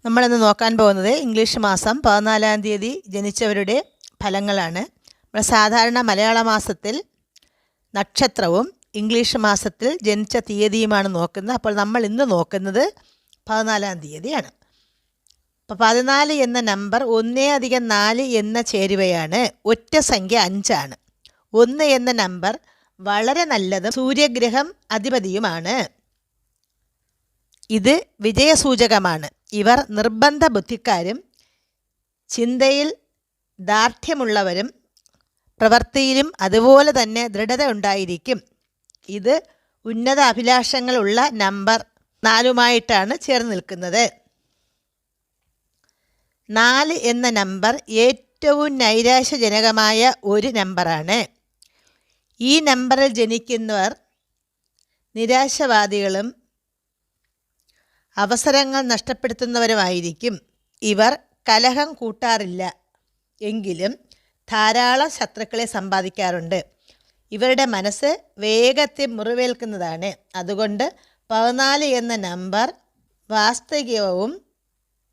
നമ്മളിന്ന് നോക്കാൻ പോകുന്നത് ഇംഗ്ലീഷ് മാസം 14-ാം തീയതി ജനിച്ചവരുടെ ഫലങ്ങളാണ്. നമ്മൾ സാധാരണ മലയാള മാസത്തിൽ നക്ഷത്രവും ഇംഗ്ലീഷ് മാസത്തിൽ ജനിച്ച തീയതിയുമാണ് നോക്കുന്നത്. അപ്പോൾ നമ്മൾ ഇന്ന് നോക്കുന്നത് 14-ാം തീയതിയാണ്. അപ്പോൾ 14 എന്ന നമ്പർ 1+4 എന്ന ചേരുവയാണ്. ഒറ്റ സംഖ്യ 5 ആണ്. 1 എന്ന നമ്പർ വളരെ നല്ലതും സൂര്യഗ്രഹം അധിപതിയുമാണ്. ഇത് വിജയസൂചകമാണ്. ഇവർ നിർബന്ധ ബുദ്ധിക്കാരും ചിന്തയിൽ ദാർഢ്യമുള്ളവരും പ്രവൃത്തിയിലും അതുപോലെ തന്നെ ദൃഢത ഉണ്ടായിരിക്കും. ഇത് ഉന്നത അഭിലാഷങ്ങളുള്ള നമ്പർ 4 ചേർന്ന് നിൽക്കുന്നത്. 4 എന്ന നമ്പർ ഏറ്റവും നൈരാശ്യജനകമായ ഒരു നമ്പറാണ്. ഈ നമ്പറിൽ ജനിക്കുന്നവർ നിരാശവാദികളും അവസരങ്ങൾ നഷ്ടപ്പെടുത്തുന്നവരുമായിരിക്കും. ഇവർ കലഹം കൂട്ടാറില്ല എങ്കിലും ധാരാളം ശത്രുക്കളെ സമ്പാദിക്കാറുണ്ട്. ഇവരുടെ മനസ്സ് വേഗത്തിൽ മുറിവേൽക്കുന്നതാണ്. അതുകൊണ്ട് 14 എന്ന നമ്പർ വാസ്തവികവും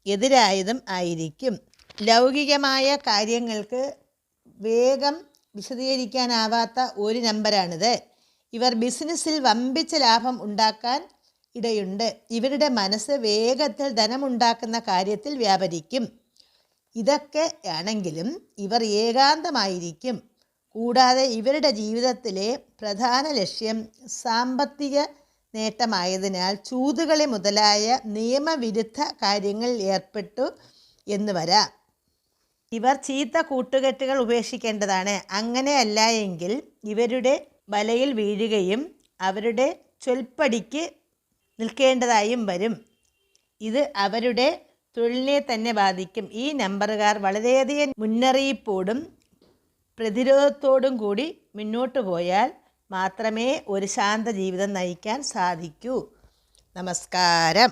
എതിരായതും ആയിരിക്കും. ലൗകികമായ കാര്യങ്ങൾക്ക് വേഗം വിശദീകരിക്കാനാവാത്ത ഒരു നമ്പറാണിത്. ഇവർ ബിസിനസ്സിൽ വമ്പിച്ച ലാഭം ഉണ്ടാക്കാൻ ഇടയുണ്ട്. ഇവരുടെ മനസ്സ് വേഗത്തിൽ ധനമുണ്ടാക്കുന്ന കാര്യത്തിൽ വ്യാപരിക്കും. ഇതൊക്കെ ആണെങ്കിലും ഇവർ ഏകാന്തമായിരിക്കും. കൂടാതെ ഇവരുടെ ജീവിതത്തിലെ പ്രധാന ലക്ഷ്യം സാമ്പത്തിക നേട്ടമായതിനാൽ ചൂതുകളി മുതലായ നിയമവിരുദ്ധ കാര്യങ്ങളിൽ ഏർപ്പെട്ടു എന്ന് വരാം. ഇവർ ചീത്ത കൂട്ടുകെട്ടുകൾ ഉപേക്ഷിക്കേണ്ടതാണ്. അങ്ങനെയല്ല എങ്കിൽ ഇവരുടെ വലയിൽ വീഴുകയും അവരുടെ ചൊൽപ്പടിക്ക് നിൽക്കേണ്ടതായും വരും. ഇത് അവരുടെ തൊഴിലിനെ തന്നെ ബാധിക്കും. ഈ നമ്പറുകാർ വളരെയധികം മുന്നറിയിപ്പോടും പ്രതിരോധത്തോടും കൂടി മുന്നോട്ട് പോയാൽ മാത്രമേ ഒരു ശാന്ത ജീവിതം നയിക്കാൻ സാധിക്കൂ. നമസ്കാരം.